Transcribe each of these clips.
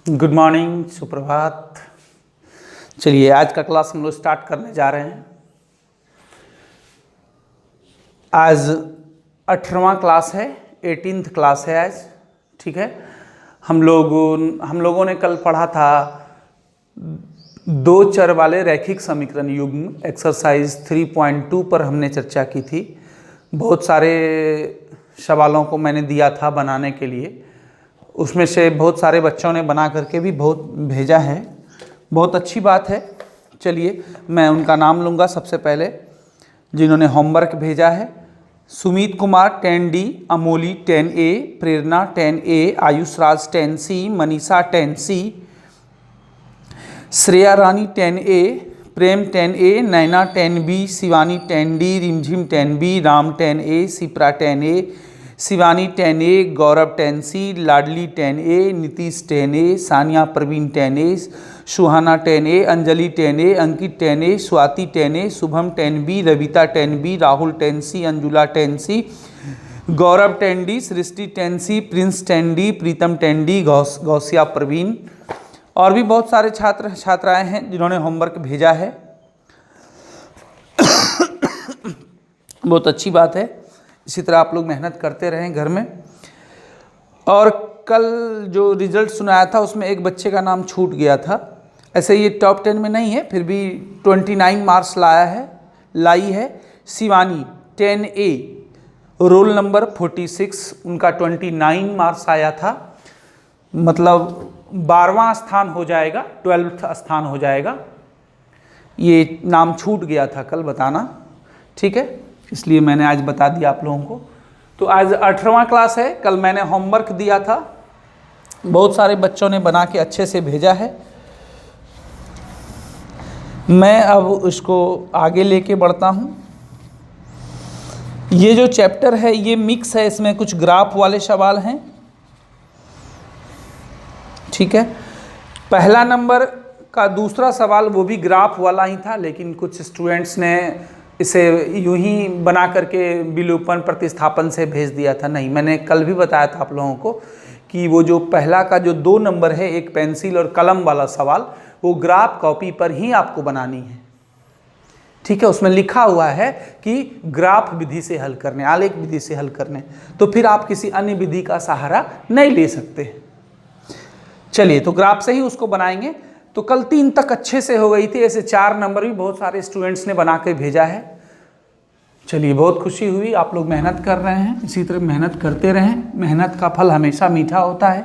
Good morning, सुप्रभात। चलिए आज का क्लास हम लोग स्टार्ट करने जा रहे हैं। आज 18वां क्लास है, 18th क्लास है आज। ठीक है, हम लोगों ने कल पढ़ा था दो चर वाले रैखिक समीकरण युग्म एक्सरसाइज 3.2 पर हमने चर्चा की थी। बहुत सारे सवालों को मैंने दिया था बनाने के लिए, उसमें से बहुत सारे बच्चों ने बना करके भी बहुत भेजा है, बहुत अच्छी बात है। चलिए मैं उनका नाम लूँगा। सबसे पहले जिन्होंने होमवर्क भेजा है, सुमित कुमार 10D, अमोली 10A, प्रेरणा 10A, आयुष राज 10C, मनीषा 10C, श्रेया रानी 10A, प्रेम 10A, नैना 10B, Shivani 10D, Rimjhim 10B, Ram 10A, Sipra 10A, Shivani 10A, Gaurav 10C, Ladli 10A, Nitish 10A, Sania Praveen 10A, Suhana 10A, Anjali 10A, Ankit 10A, Swati 10A, Shubham 10B, Ravita 10B, Rahul 10C, Anjula 10C, Gaurav 10D, Srishti 10C, Prince 10D, Pritam 10D, Gausiya Praveen और भी बहुत सारे छात्र छात्राएं हैं जिन्होंने होमवर्क भेजा है। बहुत अच्छी बात है। इसी तरह आप लोग मेहनत करते रहें घर में। और कल जो रिजल्ट सुनाया था उसमें एक बच्चे का नाम छूट गया था। ऐसे ये टॉप 10 में नहीं है, फिर भी 29 मार्क्स लाई है शिवानी 10A, रोल नंबर 46, उनका 29 मार्क्स आया था। मतलब 12वां स्थान हो जाएगा, 12th स्थान हो जाएगा। ये नाम छूट गया था कल बताना, ठीक है, इसलिए मैंने आज बता दिया आप लोगों को। तो आज 18वां क्लास है। कल मैंने होमवर्क दिया था, बहुत सारे बच्चों ने बना के अच्छे से भेजा है। मैं अब इसको आगे लेके बढ़ता हूँ। ये जो चैप्टर है ये मिक्स है, इसमें कुछ ग्राफ वाले सवाल हैं, ठीक है। पहला नंबर का दूसरा सवाल वो भी ग्राफ वाला ही था, लेकिन कुछ स्टूडेंट्स ने इसे यूं ही बना करके विलोपन प्रतिस्थापन से भेज दिया था। नहीं, मैंने कल भी बताया था आप लोगों को कि वो जो पहला का जो 2 नंबर है, एक पेंसिल और कलम वाला सवाल, वो ग्राफ कॉपी पर ही आपको बनानी है, ठीक है। उसमें लिखा हुआ है कि ग्राफ विधि से हल करने, आलेख विधि से हल करने, तो फिर आप किसी अन्य विधि का सहारा नहीं ले सकते। चलिए तो ग्राफ से ही उसको बनाएंगे। तो कल 3 तक अच्छे से हो गई थी, ऐसे 4 नंबर भी बहुत सारे स्टूडेंट्स ने बना के भेजा है। चलिए बहुत खुशी हुई, आप लोग मेहनत कर रहे हैं, इसी तरह मेहनत करते रहें, मेहनत का फल हमेशा मीठा होता है।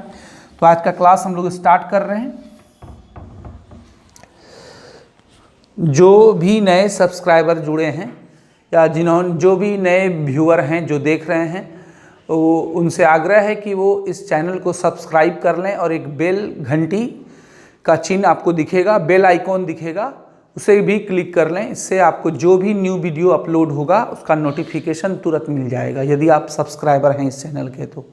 तो आज का क्लास हम लोग स्टार्ट कर रहे हैं। जो भी नए सब्सक्राइबर जुड़े हैं या जो भी नए व्यूअर हैं जो देख रहे हैं, वो उनसे आग्रह है कि वो इस चैनल को सब्सक्राइब कर लें और एक बेल घंटी का चिन्ह आपको दिखेगा, बेल आइकॉन दिखेगा, उसे भी क्लिक कर लें। इससे आपको जो भी न्यू वीडियो अपलोड होगा उसका नोटिफिकेशन तुरंत मिल जाएगा, यदि आप सब्सक्राइबर हैं इस चैनल के तो।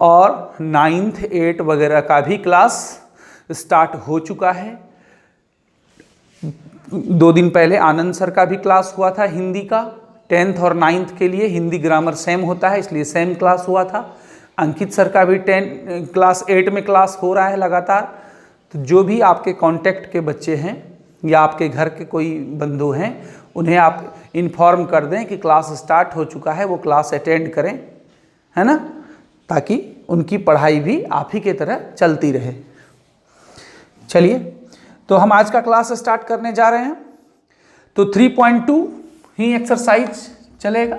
और 9th 8 वगैरह का भी क्लास स्टार्ट हो चुका है। 2 दिन पहले आनंद सर का भी क्लास हुआ था हिंदी का, 10th और 9th के लिए हिंदी ग्रामर सेम होता है, इसलिए सेम क्लास हुआ था। अंकित सर का भी क्लास 8 में क्लास हो रहा है लगातार। तो जो भी आपके कांटेक्ट के बच्चे हैं या आपके घर के कोई बंधु हैं, उन्हें आप इन्फॉर्म कर दें कि क्लास स्टार्ट हो चुका है, वो क्लास अटेंड करें, है ना, ताकि उनकी पढ़ाई भी आप ही के तरह चलती रहे। चलिए तो हम आज का क्लास स्टार्ट करने जा रहे हैं। तो 3.2 ही एक्सरसाइज चलेगा।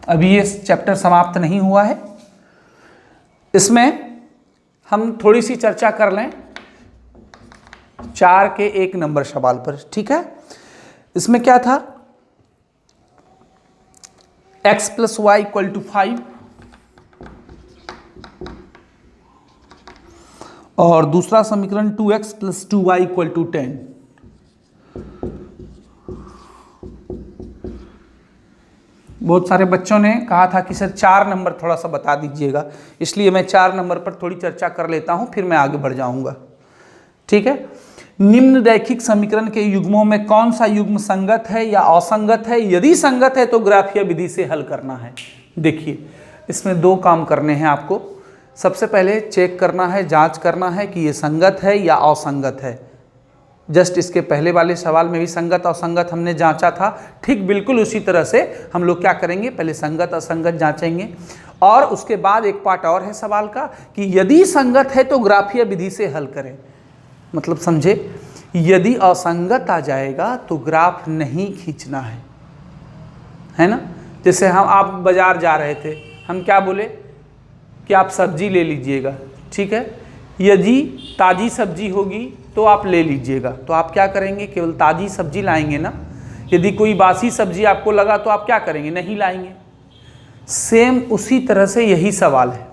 अभी ये चैप्टर समाप्त नहीं हुआ है, इसमें हम थोड़ी सी चर्चा कर लें 4 के 1 नंबर सवाल पर, ठीक है। इसमें क्या था, x + y = 5 और दूसरा समीकरण 2x + 2y = 10। बहुत सारे बच्चों ने कहा था कि सर 4 नंबर थोड़ा सा बता दीजिएगा, इसलिए मैं 4 नंबर पर थोड़ी चर्चा कर लेता हूं, फिर मैं आगे बढ़ जाऊंगा, ठीक है। निम्न रैखिक समीकरण के युग्मों में कौन सा युग्म संगत है या असंगत है? यदि संगत है तो ग्राफीय विधि से हल करना है। देखिए इसमें 2 काम करने हैं आपको। सबसे पहले चेक करना है, जांच करना है कि ये संगत है या असंगत है। जस्ट इसके पहले वाले सवाल में भी संगत असंगत हमने जांचा था, ठीक बिल्कुल उसी तरह से हम लोग क्या करेंगे, पहले संगत असंगत जांचेंगे। और उसके बाद एक पार्ट और है सवाल का कि यदि संगत है तो ग्राफीय विधि से हल करें। मतलब समझे, यदि असंगत आ जाएगा तो ग्राफ नहीं खींचना है ना। जैसे आप बाजार जा रहे थे, हम क्या बोले कि आप सब्जी ले लीजिएगा, ठीक है, यदि ताज़ी सब्जी होगी तो आप ले लीजिएगा, तो आप क्या करेंगे, केवल ताज़ी सब्जी लाएंगे ना। यदि कोई बासी सब्जी आपको लगा तो आप क्या करेंगे, नहीं लाएंगे। सेम उसी तरह से यही सवाल है।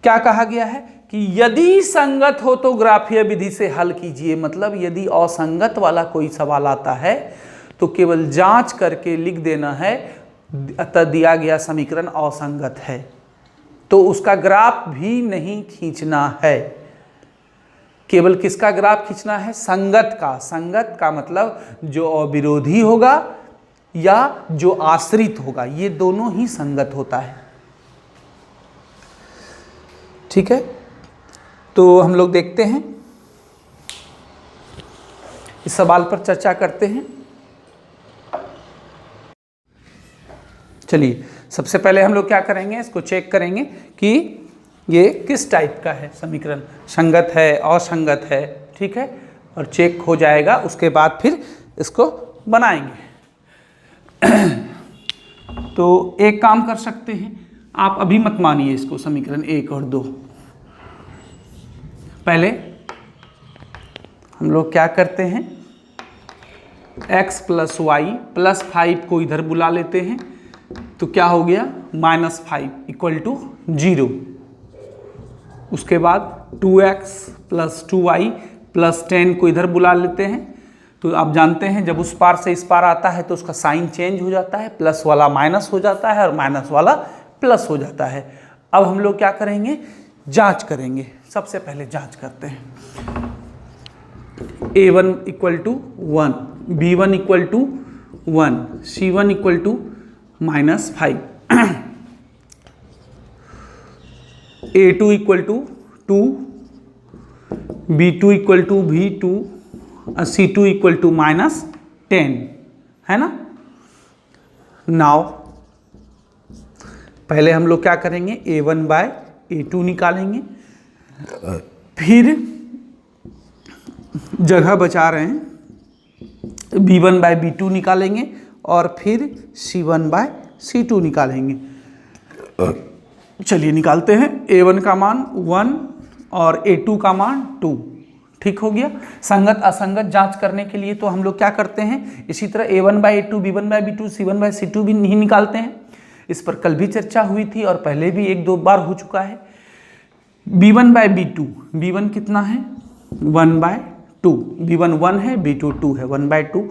क्या कहा गया है कि यदि संगत हो तो ग्राफीय विधि से हल कीजिए। मतलब यदि असंगत वाला कोई सवाल आता है तो केवल जांच करके लिख देना है, अतः दिया गया समीकरण असंगत है, तो उसका ग्राफ भी नहीं खींचना है। केवल किसका ग्राफ खींचना है, संगत का। संगत का मतलब जो अविरोधी होगा या जो आश्रित होगा, ये दोनों ही संगत होता है। ठीक है, तो हम लोग देखते हैं, इस सवाल पर चर्चा करते हैं। चलिए, सबसे पहले हम लोग क्या करेंगे, इसको चेक करेंगे कि ये किस टाइप का है समीकरण, संगत है असंगत है, ठीक है, और चेक हो जाएगा। उसके बाद फिर इसको बनाएंगे। तो एक काम कर सकते हैं, आप अभी मत मानिए इसको, समीकरण 1 और 2। पहले हम लोग क्या करते हैं, x + y + 5 को इधर बुला लेते हैं, तो क्या हो गया, -5 = 0। उसके बाद 2x + 2y + 10 को इधर बुला लेते हैं। तो आप जानते हैं जब उस पार से इस पार आता है तो उसका साइन चेंज हो जाता है, प्लस वाला माइनस हो जाता है और माइनस वाला प्लस हो जाता है। अब हम लोग क्या करेंगे, जांच करेंगे। सबसे पहले जांच करते हैं, a1 = 1, b1 = 1, c1 = -5, a2 = 2, b2 = v2, c2 = -10, है ना। नाउ पहले हम लोग क्या करेंगे, a1/a2 निकालेंगे, फिर जगह बचा रहे हैं b1/b2 निकालेंगे और फिर c1/c2 निकालेंगे। चलिए निकालते हैं, a1 का मान 1 और a2 का मान 2, ठीक हो गया। संगत असंगत जांच करने के लिए तो हम लोग क्या करते हैं, इसी तरह a1/a2, b1/b2, c1/c2 भी नहीं निकालते हैं। इस पर कल भी चर्चा हुई थी और पहले भी 1-2 बार हो चुका है। b1/b2, b1 कितना है, 1/2, b1 1 है, b2 2 है, 1/2,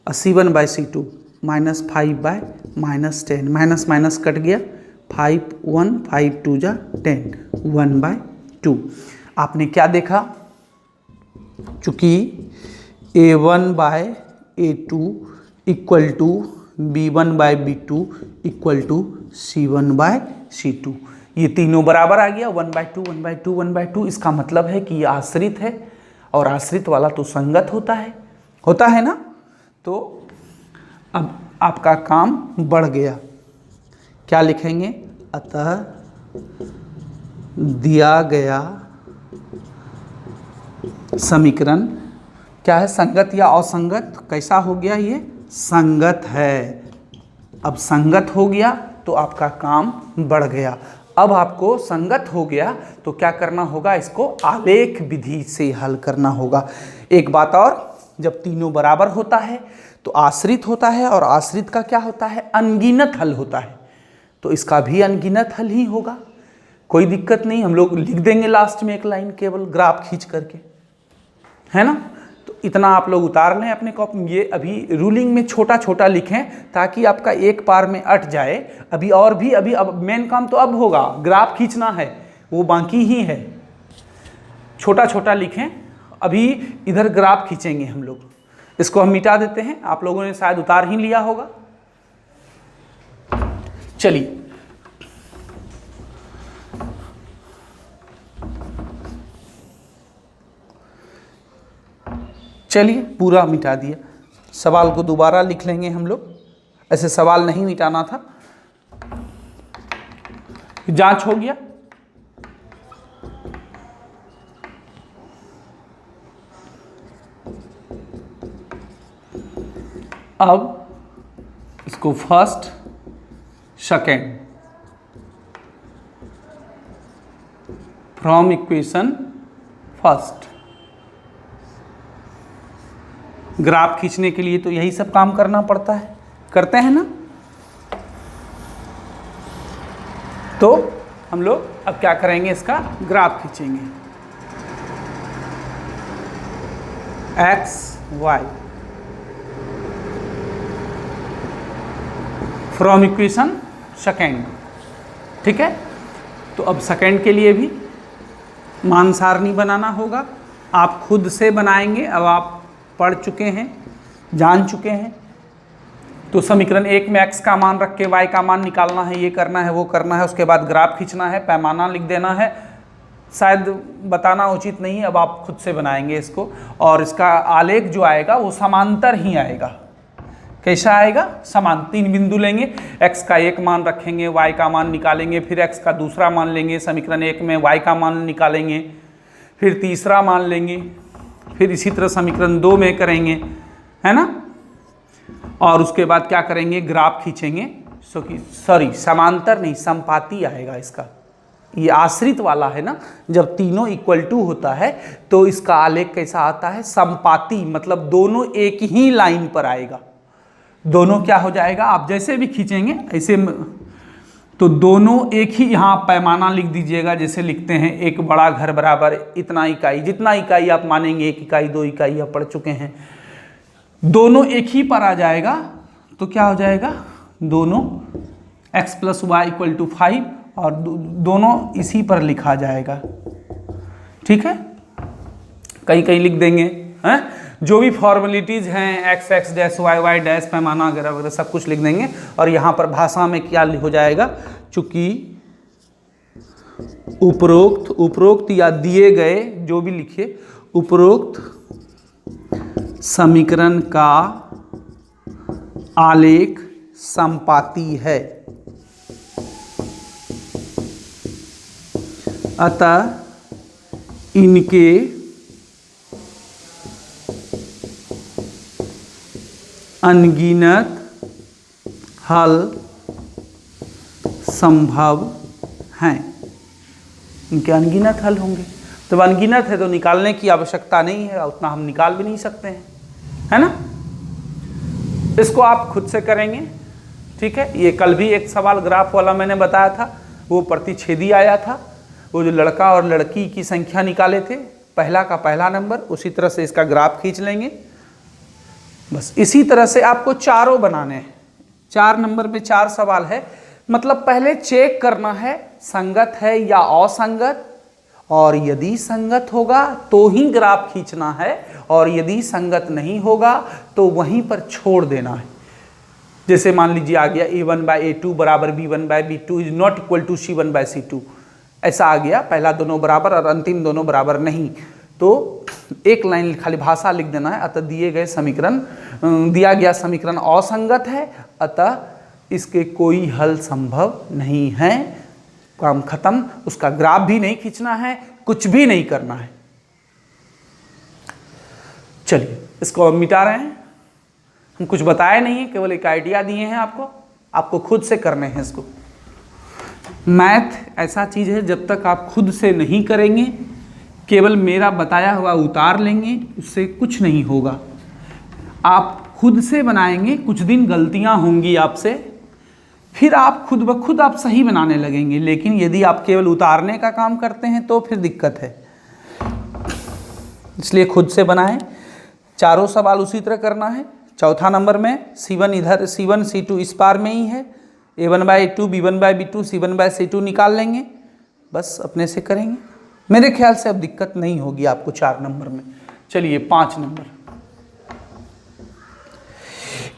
और c1/c2 -5/-10, माइनस माइनस कट गया, 5 1 5 2 जा 10, 1/2। आपने क्या देखा, चूंकि a1/a2 = b1/b2 = c1/c2, ये तीनों बराबर आ गया, 1/2 1/2 1/2। इसका मतलब है कि ये आश्रित है और आश्रित वाला तो संगत होता है ना। तो अब आपका काम बढ़ गया, क्या लिखेंगे, अतः दिया गया समीकरण क्या है, संगत या असंगत, कैसा हो गया, ये संगत है। अब संगत हो गया तो आपका काम बढ़ गया। अब आपको संगत हो गया तो क्या करना होगा, इसको आलेख विधि से हल करना होगा। एक बात और, जब तीनों बराबर होता है तो आश्रित होता है, और आश्रित का क्या होता है, अनगिनत हल होता है, तो इसका भी अनगिनत हल ही होगा। कोई दिक्कत नहीं, हम लोग लिख देंगे लास्ट में एक लाइन केवल ग्राफ खींच करके, है ना। तो इतना आप लोग उतार लें अपने कॉपी में। ये अभी रूलिंग में छोटा छोटा लिखें ताकि आपका एक बार में अट जाए। अभी और भी अब मेन काम तो अब होगा, ग्राफ खींचना है, वो बाकी ही है। छोटा छोटा लिखें, अभी इधर ग्राफ खींचेंगे हम लोग। इसको हम मिटा देते हैं, आप लोगों ने शायद उतार ही लिया होगा। चलिए चलिए पूरा मिटा दिया। सवाल को दोबारा लिख लेंगे हम लोग, ऐसे सवाल नहीं मिटाना था। जांच हो गया। अब इसको first second from equation first, graph खींचने के लिए तो यही सब काम करना पड़ता है, करते हैं ना। तो हम लोग अब क्या करेंगे, इसका ग्राफ खींचेंगे। X Y from equation second, ठीक है। तो अब सेकेंड के लिए भी मान सारणी बनाना होगा, आप खुद से बनाएंगे। अब आप पढ़ चुके हैं, जान चुके हैं। तो समीकरण एक में x का मान रख के y का मान निकालना है, ये करना है, वो करना है। उसके बाद ग्राफ खींचना है, पैमाना लिख देना है। शायद बताना उचित नहीं है, अब आप खुद से बनाएंगे इसको। और इसका आलेख जो आएगा वो समांतर ही आएगा। कैसा आएगा? समान। 3 बिंदु लेंगे, x का एक मान रखेंगे, y का मान निकालेंगे, फिर x का दूसरा मान लेंगे, समीकरण एक में y का मान निकालेंगे, फिर तीसरा मान लेंगे, फिर इसी तरह समीकरण 2 में करेंगे, है ना। और उसके बाद क्या करेंगे, ग्राफ खींचेंगे। सॉरी समांतर नहीं, समपाती आएगा इसका। ये आश्रित वाला है ना, जब तीनों इक्वल टू होता है तो इसका आलेख कैसा आता है, समपाती, मतलब दोनों एक ही लाइन पर आएगा। दोनों क्या हो जाएगा, आप जैसे भी खींचेंगे ऐसे, तो दोनों एक ही, यहाँ पैमाना लिख दीजिएगा। जैसे लिखते हैं एक बड़ा घर बराबर इतना इकाई, जितना इकाई आप मानेंगे, 1 इकाई 2 इकाई आप पढ़ चुके हैं, दोनों एक ही पर आ जाएगा। तो क्या हो जाएगा, दोनों x + y = 5 और दोनों इसी पर लिखा जाएगा, ठीक है। कहीं कहीं लिख देंगे, हैं, जो भी फॉर्मेलिटीज हैं, x x dash y y dash पैमाना वगैरह वगैरह सब कुछ लिख देंगे। और यहाँ पर भाषा में क्या हो जाएगा, चूंकि उपरोक्त या दिए गए, जो भी लिखिए, उपरोक्त समीकरण का आलेख समपाती है, अतः इनके अनगिनत हल संभव हैं। इनके अनगिनत हल होंगे। तो अनगिनत है तो निकालने की आवश्यकता नहीं है, उतना हम निकाल भी नहीं सकते हैं, है ना। इसको आप खुद से करेंगे, ठीक है। ये कल भी एक सवाल ग्राफ वाला मैंने बताया था, वो प्रतिच्छेदी आया था। वो जो लड़का और लड़की की संख्या निकाले थे, पहला का पहला नंबर, उसी तरह से इसका ग्राफ खींच लेंगे। बस इसी तरह से आपको चारों बनाने हैं। 4 नंबर पे 4 सवाल है, मतलब पहले चेक करना है संगत है या असंगत, और यदि संगत होगा तो ही ग्राफ खींचना है, और यदि संगत नहीं होगा तो वहीं पर छोड़ देना है। जैसे मान लीजिए आ गया a1/a2 बराबर b1/b2 is not equal to c1/c2, ऐसा आ गया, पहला दोनों बराबर और अंतिम दोनों बराबर नहीं, तो एक लाइन खाली भाषा लिख देना है। अतः दिए गए समीकरण, दिया गया समीकरण असंगत है, अतः इसके कोई हल संभव नहीं है। काम खत्म। उसका ग्राफ भी नहीं खींचना है, कुछ भी नहीं करना है। चलिए इसको अब मिटा रहे हैं। हम कुछ बताए नहीं है, केवल एक आइडिया दिए हैं आपको, आपको खुद से करने हैं इसको। मैथ ऐसा चीज है, जब तक आप खुद से नहीं करेंगे, केवल मेरा बताया हुआ उतार लेंगे, उससे कुछ नहीं होगा। आप खुद से बनाएंगे, कुछ दिन गलतियां होंगी आपसे, फिर आप खुद ब खुद आप सही बनाने लगेंगे। लेकिन यदि आप केवल उतारने का काम करते हैं तो फिर दिक्कत है। इसलिए खुद से बनाएं। चारों सवाल उसी तरह करना है। चौथा नंबर में C1 इधर, C1 C2 इस पार में ही है, a1/a2 b1/b2 c1/c2 निकाल लेंगे, बस अपने से करेंगे। मेरे ख्याल से अब दिक्कत नहीं होगी आपको 4 नंबर में। चलिए 5 नंबर।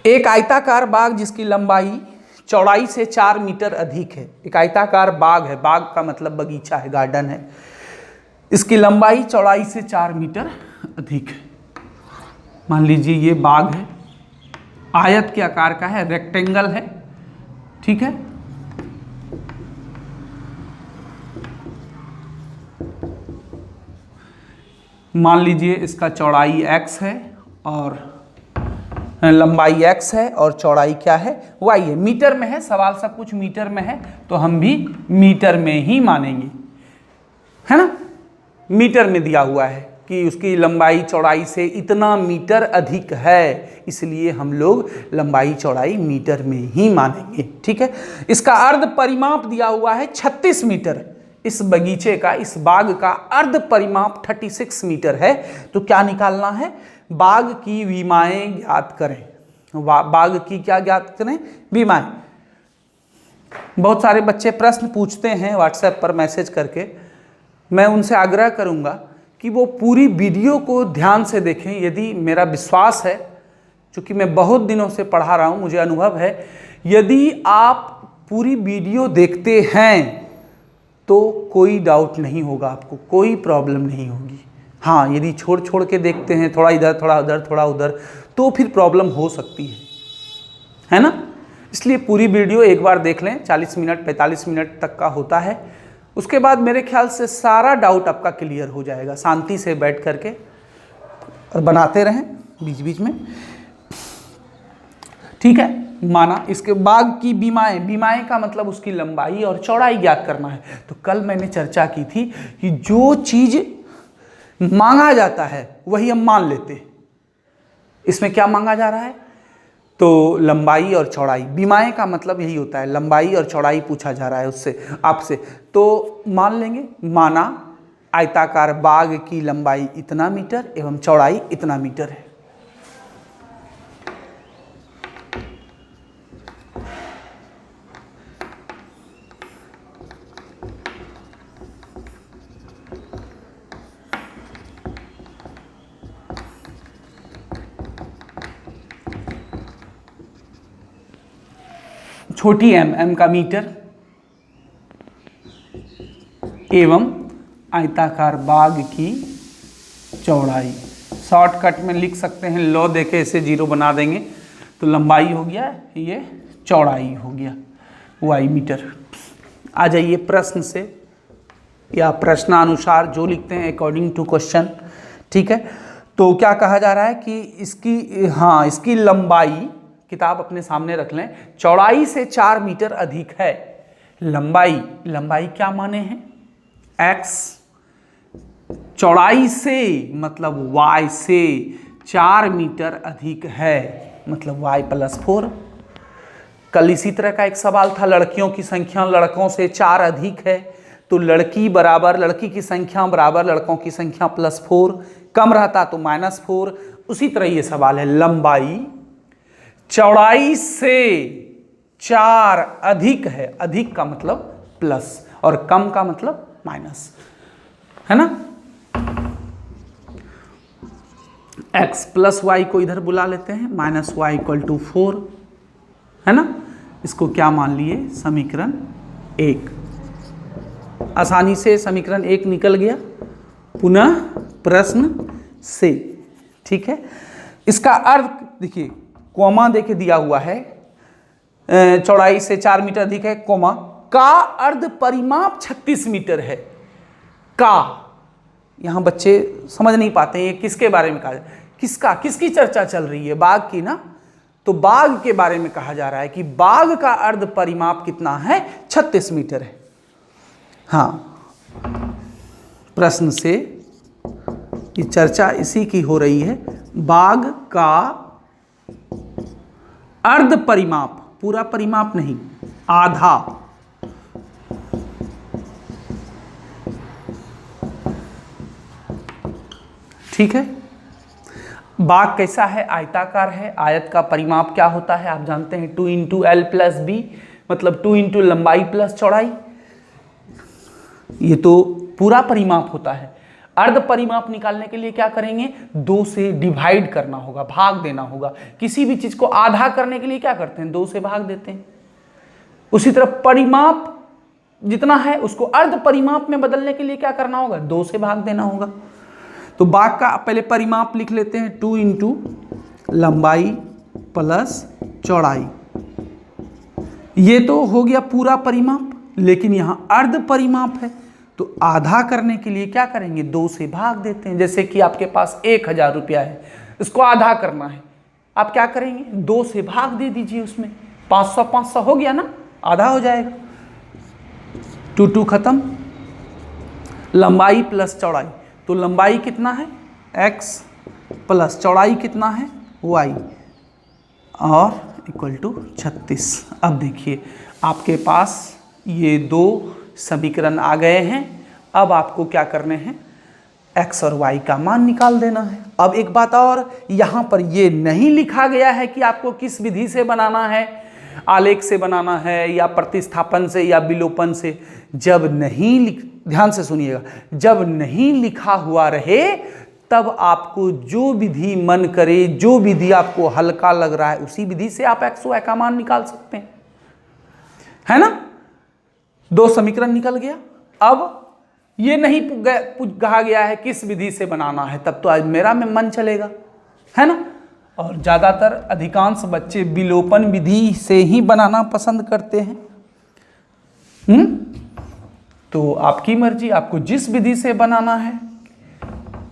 एक आयताकार बाग जिसकी लंबाई चौड़ाई से 4 मीटर अधिक है। एक आयताकार बाग है, बाग का मतलब बगीचा है, गार्डन है। इसकी लंबाई चौड़ाई से 4 मीटर अधिक है। मान लीजिए ये बाग है, आयत के आकार का है, रेक्टेंगल है, ठीक है। मान लीजिए इसका चौड़ाई x है और लंबाई x है और चौड़ाई क्या है, y है। मीटर में है, सवाल सब कुछ मीटर में है, तो हम भी मीटर में ही मानेंगे, है ना। मीटर में दिया हुआ है कि उसकी लंबाई चौड़ाई से इतना मीटर अधिक है, इसलिए हम लोग लंबाई चौड़ाई मीटर में ही मानेंगे, ठीक है। इसका अर्ध परिमाप दिया हुआ है 36 मीटर। इस बगीचे का, इस बाग का अर्ध परिमाप 36 मीटर है। तो क्या निकालना है, बाग की विमाएं ज्ञात करें। बाग की क्या ज्ञात करें, विमाएं। बहुत सारे बच्चे प्रश्न पूछते हैं व्हाट्सएप पर मैसेज करके, मैं उनसे आग्रह करूंगा कि वो पूरी वीडियो को ध्यान से देखें। यदि मेरा विश्वास है, क्योंकि मैं बहुत दिनों से पढ़ा रहा हूं, मुझे अनुभव है, यदि आप पूरी वीडियो देखते हैं तो कोई डाउट नहीं होगा, आपको कोई प्रॉब्लम नहीं होगी। हाँ, यदि छोड़ छोड़ के देखते हैं, थोड़ा इधर थोड़ा उधर थोड़ा उधर, तो फिर प्रॉब्लम हो सकती है ना। इसलिए पूरी वीडियो एक बार देख लें, 40 मिनट 45 मिनट तक का होता है। उसके बाद मेरे ख्याल से सारा डाउट आपका क्लियर हो जाएगा। शांति से बैठ करके और बनाते रहें बीच बीच में, ठीक है। माना इसके बाग की विमाएं, विमाएं का मतलब उसकी लंबाई और चौड़ाई ज्ञात करना है। तो कल मैंने चर्चा की थी कि जो चीज मांगा जाता है वही हम मान लेते हैं। इसमें क्या मांगा जा रहा है, तो लंबाई और चौड़ाई। विमाएं का मतलब यही होता है, लंबाई और चौड़ाई पूछा जा रहा है उससे, आपसे, तो मान लेंगे। माना आयताकार बाग की लंबाई इतना मीटर एवं चौड़ाई इतना मीटर है। छोटी m का मीटर एवं आयताकार बाग की चौड़ाई। शॉर्टकट में लिख सकते हैं, लॉ देके इसे 0 बना देंगे तो लंबाई हो गया, ये चौड़ाई हो गया y मीटर। आ जाइए प्रश्न से, या प्रश्नानुसार जो लिखते हैं अकॉर्डिंग टू क्वेश्चन, ठीक है। तो क्या कहा जा रहा है कि इसकी, हाँ, इसकी लंबाई, किताब अपने सामने रख लें, चौड़ाई से 4 मीटर अधिक है। लंबाई, लंबाई क्या माने हैं, x, चौड़ाई से मतलब y से 4 मीटर अधिक है, मतलब y + 4। कल इसी तरह का एक सवाल था, लड़कियों की संख्या लड़कों से 4 अधिक है, तो लड़की बराबर, लड़की की संख्या बराबर लड़कों की संख्या +4, कम रहता तो -4। उसी तरह ये सवाल है, लंबाई चौड़ाई से 4 अधिक है, अधिक का मतलब प्लस और कम का मतलब माइनस, है ना। x + y को इधर बुला लेते हैं, -y = 4, है ना। इसको क्या मान लिए, समीकरण 1। आसानी से समीकरण 1 निकल गया। पुनः प्रश्न से, ठीक है। इसका अर्थ देखिए, कोमा देके दिया हुआ है, चौड़ाई से 4 मीटर अधिक है, कोमा का अर्ध परिमाप 36 मीटर है। का, यहां बच्चे समझ नहीं पाते ये किसके बारे में कहा, किसका, किसकी चर्चा चल रही है, बाग की ना। तो बाग के बारे में कहा जा रहा है कि बाग का अर्ध परिमाप कितना है, 36 मीटर है। हाँ, प्रश्न से ये चर्चा इसी की हो रही है। बाग का अर्ध परिमाप, पूरा परिमाप नहीं, आधा, ठीक है। बाग कैसा है, आयताकार है। आयत का परिमाप क्या होता है, आप जानते हैं, 2 × L + B, मतलब 2 × लंबाई + चौड़ाई। ये तो पूरा परिमाप होता है। अर्ध परिमाप निकालने के लिए क्या करेंगे, 2 से डिवाइड करना होगा, भाग देना होगा। किसी भी चीज को आधा करने के लिए क्या करते हैं, 2 से भाग देते हैं। उसी तरह परिमाप जितना है उसको अर्ध परिमाप में बदलने के लिए क्या करना होगा, 2 से भाग देना होगा। तो बाग का पहले परिमाप लिख लेते हैं, 2 × लंबाई प्लस चौड़ाई। ये तो हो गया पूरा परिमाप, लेकिन यहाँ अर्ध परिमाप है तो आधा करने के लिए क्या करेंगे, 2 से भाग देते हैं। जैसे कि आपके पास 1000 रुपया है, इसको आधा करना है, आप क्या करेंगे, 2 से भाग दे दीजिए उसमें, 500 500 हो गया ना, आधा हो जाएगा। 2 2 खत्म। लंबाई प्लस चौड़ाई, तो लंबाई कितना है x प्लस चौड़ाई कितना है y और इक्वल टू 36। अब देखिए आपके पास ये 2 समीकरण आ गए हैं। अब आपको क्या करने हैं, x और y का मान निकाल देना है। अब एक बात और, यहाँ पर ये नहीं लिखा गया है कि आपको किस विधि से बनाना है, आलेख से बनाना है या प्रतिस्थापन से या विलोपन से। जब नहीं ध्यान से सुनिएगा, जब नहीं लिखा हुआ रहे तब आपको जो विधि मन करे, जो विधि आपको हल्का लग रहा है, उसी विधि से आप x y का मान निकाल सकते हैं, है ना। 2 समीकरण निकल गया। अब ये नहीं कहा गया है किस विधि से बनाना है, तब तो आज मेरा में मन चलेगा, है ना। और ज़्यादातर अधिकांश बच्चे विलोपन विधि से ही बनाना पसंद करते हैं। तो आपकी मर्जी, आपको जिस विधि से बनाना है।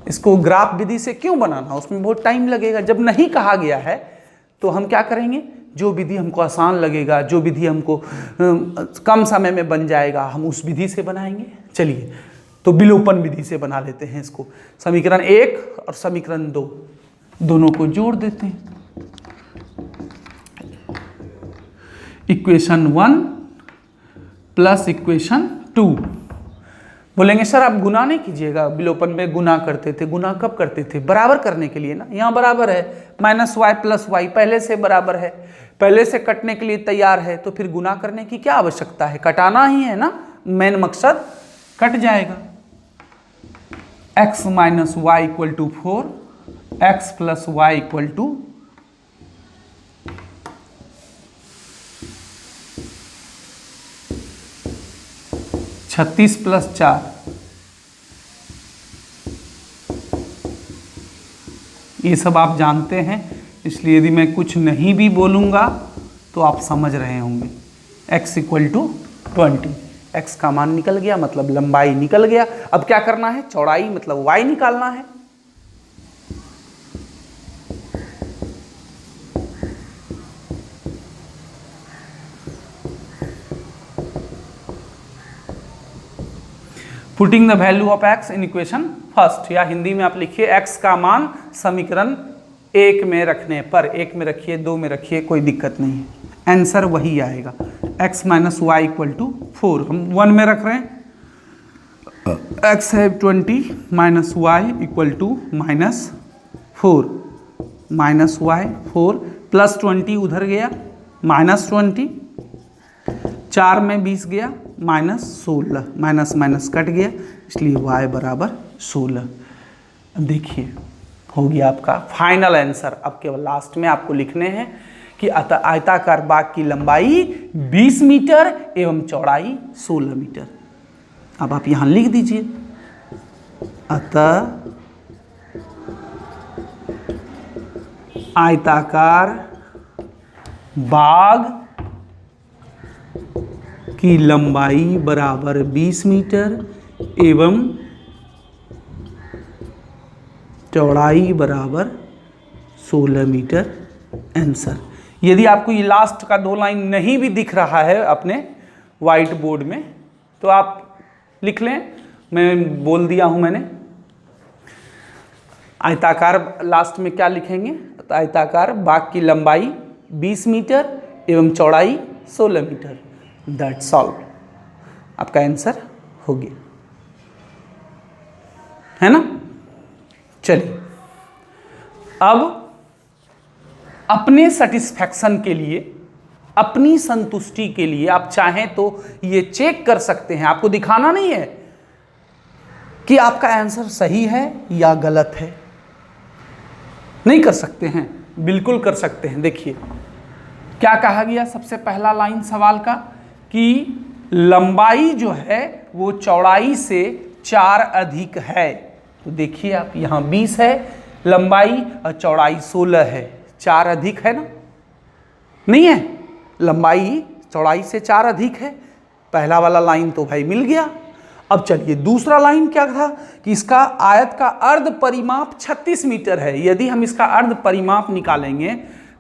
इसको ग्राफ विधि से क्यों बनाना, उसमें बहुत टाइम लगेगा। जब नहीं कहा गया है तो हम क्या करेंगे, जो विधि हमको आसान लगेगा, जो विधि हमको कम समय में बन जाएगा, हम उस विधि से बनाएंगे। चलिए तो विलोपन विधि से बना लेते हैं इसको। समीकरण 1 और समीकरण 2 दोनों को जोड़ देते हैं। Equation 1 plus equation 2। बोलेंगे सर आप गुना नहीं कीजिएगा, विलोपन में गुना करते थे। गुना कब करते थे, बराबर करने के लिए ना। यहाँ बराबर है, -y + y पहले से बराबर है, पहले से कटने के लिए तैयार है, तो फिर गुना करने की क्या आवश्यकता है, कटाना ही है ना, मेन मकसद कट जाएगा। x - y = 4, x + y = 36 + 4, ये सब आप जानते हैं, इसलिए यदि मैं कुछ नहीं भी बोलूँगा तो आप समझ रहे होंगे। x = 20, x का मान निकल गया, मतलब लंबाई निकल गया। अब क्या करना है, चौड़ाई मतलब y निकालना है। Putting the value of x in equation first, या हिंदी में आप लिखिए x का मान समीकरण 1 में रखने पर, 1 में रखिए, 2 में रखिए, कोई दिक्कत नहीं है, आंसर वही आएगा। x - y = 4 हम 1 में रख रहे हैं, x है 20 - y = -4, -y 4 + 20 उधर गया, -20, 4 में 20 गया, -16, माइनस कट गया, इसलिए y = 16। अब देखिए हो गया आपका फाइनल आंसर। अब केवल लास्ट में आपको लिखने हैं कि आयताकार बाग की लंबाई 20 मीटर एवं चौड़ाई 16 मीटर। अब आप यहां लिख दीजिए, अतः आयताकार बाग की लंबाई बराबर 20 मीटर एवं चौड़ाई बराबर 16 मीटर, आंसर। यदि आपको ये लास्ट का 2 लाइन नहीं भी दिख रहा है अपने वाइट बोर्ड में तो आप लिख लें, मैं बोल दिया हूं मैंने। आयताकार लास्ट में क्या लिखेंगे, तो आयताकार बाग की लंबाई 20 मीटर एवं चौड़ाई 16 मीटर, दैट्स ऑल। आपका आंसर हो गया, है ना। चलिए अब अपने सेटिस्फैक्शन के लिए, अपनी संतुष्टि के लिए आप चाहें तो ये चेक कर सकते हैं, आपको दिखाना नहीं है कि आपका आंसर सही है या गलत है। नहीं कर सकते हैं, बिल्कुल कर सकते हैं। देखिए क्या कहा गया, सबसे पहला लाइन सवाल का कि लंबाई जो है वो चौड़ाई से 4 अधिक है। तो देखिए आप यहाँ 20 है लंबाई और चौड़ाई 16 है, 4 अधिक है ना, नहीं है? लंबाई चौड़ाई से 4 अधिक है। पहला वाला लाइन तो भाई मिल गया। अब चलिए दूसरा लाइन क्या था कि इसका आयत का अर्ध परिमाप 36 मीटर है। यदि हम इसका अर्ध परिमाप निकालेंगे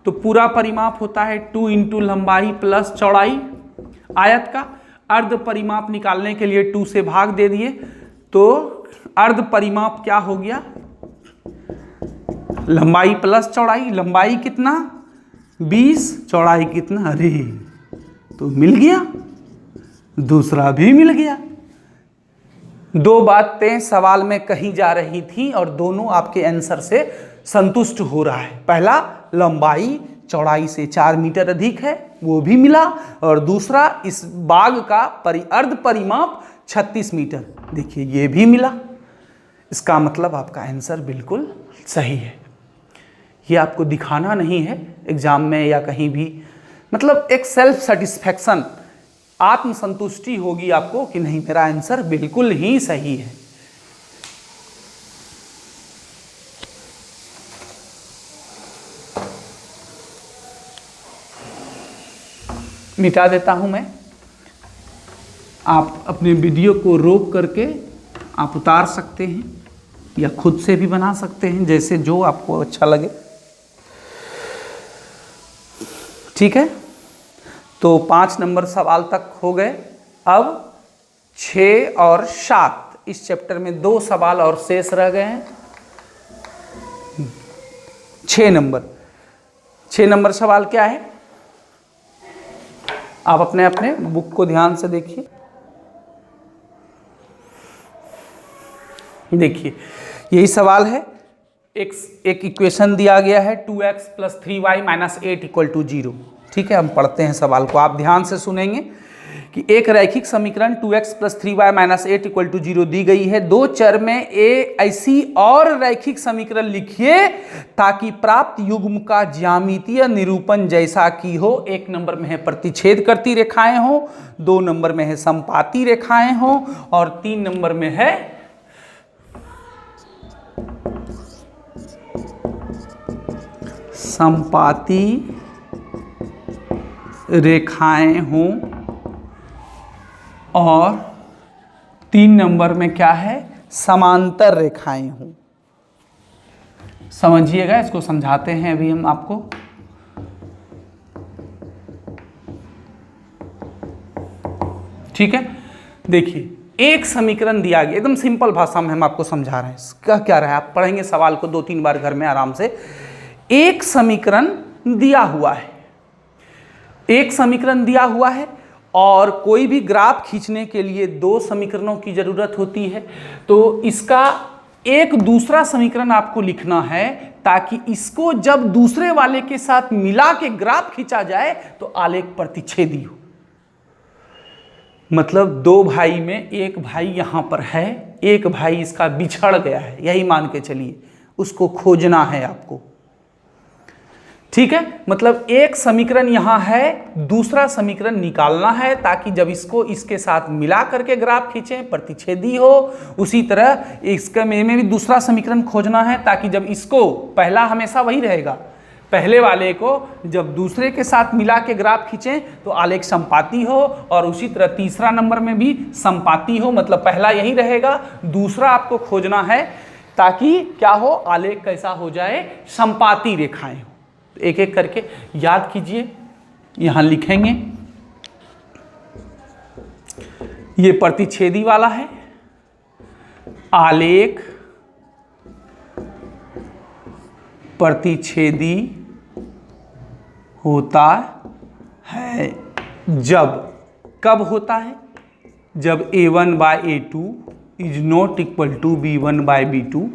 तो पूरा परिमाप होता है 2 इंटू लंबाई प्लस चौड़ाई। आयत का अर्ध परिमाप निकालने के लिए 2 से भाग दे दिए तो अर्ध परिमाप क्या हो गया, लंबाई प्लस चौड़ाई। लंबाई कितना 20, चौड़ाई कितना, अरे तो मिल गया, दूसरा भी मिल गया। 2 बातें सवाल में कही जा रही थी और दोनों आपके आंसर से संतुष्ट हो रहा है। पहला लंबाई चौड़ाई से 4 मीटर अधिक है, वो भी मिला, और दूसरा इस बाग का अर्ध परिमाप 36 मीटर, देखिए ये भी मिला। इसका मतलब आपका आंसर बिल्कुल सही है। ये आपको दिखाना नहीं है एग्जाम में या कहीं भी, मतलब एक सेल्फ सेटिस्फैक्शन, आत्मसंतुष्टि होगी आपको कि नहीं मेरा आंसर बिल्कुल ही सही है। मिटा देता हूं मैं, आप अपने वीडियो को रोक करके आप उतार सकते हैं या खुद से भी बना सकते हैं, जैसे जो आपको अच्छा लगे। ठीक है, तो 5 नंबर सवाल तक हो गए। अब 6 और 7 इस चैप्टर में 2 सवाल और शेष रह गए हैं। 6 नंबर सवाल क्या है, आप अपने अपने बुक को ध्यान से देखिए। देखिए यही सवाल है, एक इक्वेशन दिया गया है 2x + 3y - 8 = 0। ठीक है, हम पढ़ते हैं सवाल को, आप ध्यान से सुनेंगे कि एक रैखिक समीकरण 2x + 3y - 8 = 0 दी गई है। 2 चर में ऐसी और रैखिक समीकरण लिखिए ताकि प्राप्त युग्म का ज्यामितीय निरूपण जैसा कि हो। 1 नंबर में है प्रतिच्छेद करती रेखाएं हो, 2 नंबर में है समपाती रेखाएं हो, और 3 नंबर में है समपाती रेखाएं हों, और 3 नंबर में क्या है, समांतर रेखाएं हों। समझिएगा, इसको समझाते हैं अभी हम आपको। ठीक है, देखिए एक समीकरण दिया गया, एकदम सिंपल भाषा में हम आपको समझा रहे हैं। इसका क्या रहा है, आप पढ़ेंगे सवाल को 2-3 बार घर में आराम से। एक समीकरण दिया हुआ है, एक समीकरण दिया हुआ है, और कोई भी ग्राफ खींचने के लिए 2 समीकरणों की जरूरत होती है। तो इसका एक दूसरा समीकरण आपको लिखना है ताकि इसको जब दूसरे वाले के साथ मिला के ग्राफ खींचा जाए तो आलेख प्रतिच्छेदी हो। मतलब 2 भाई में एक भाई यहां पर है, एक भाई इसका बिछड़ गया है, यही मान के चलिए, उसको खोजना है आपको। ठीक है, मतलब एक समीकरण यहां है, दूसरा समीकरण निकालना है ताकि जब इसको इसके साथ मिला करके ग्राफ खींचें प्रतिच्छेदी हो। उसी तरह इसके में भी दूसरा समीकरण खोजना है ताकि जब इसको, पहला हमेशा वही रहेगा, पहले वाले को जब दूसरे के साथ मिला के ग्राफ खींचें तो आलेख समपाती हो, और उसी तरह तीसरा नंबर में भी समपाती हो। मतलब पहला यही रहेगा, दूसरा आपको खोजना है ताकि क्या हो, आलेख कैसा हो जाए, समपाती रेखाएं हो। एक एक करके याद कीजिए, यहां लिखेंगे। ये प्रतिच्छेदी वाला है, आलेख प्रतिच्छेदी होता है जब, कब होता है, जब a1/a2 is not equal to b1/b2,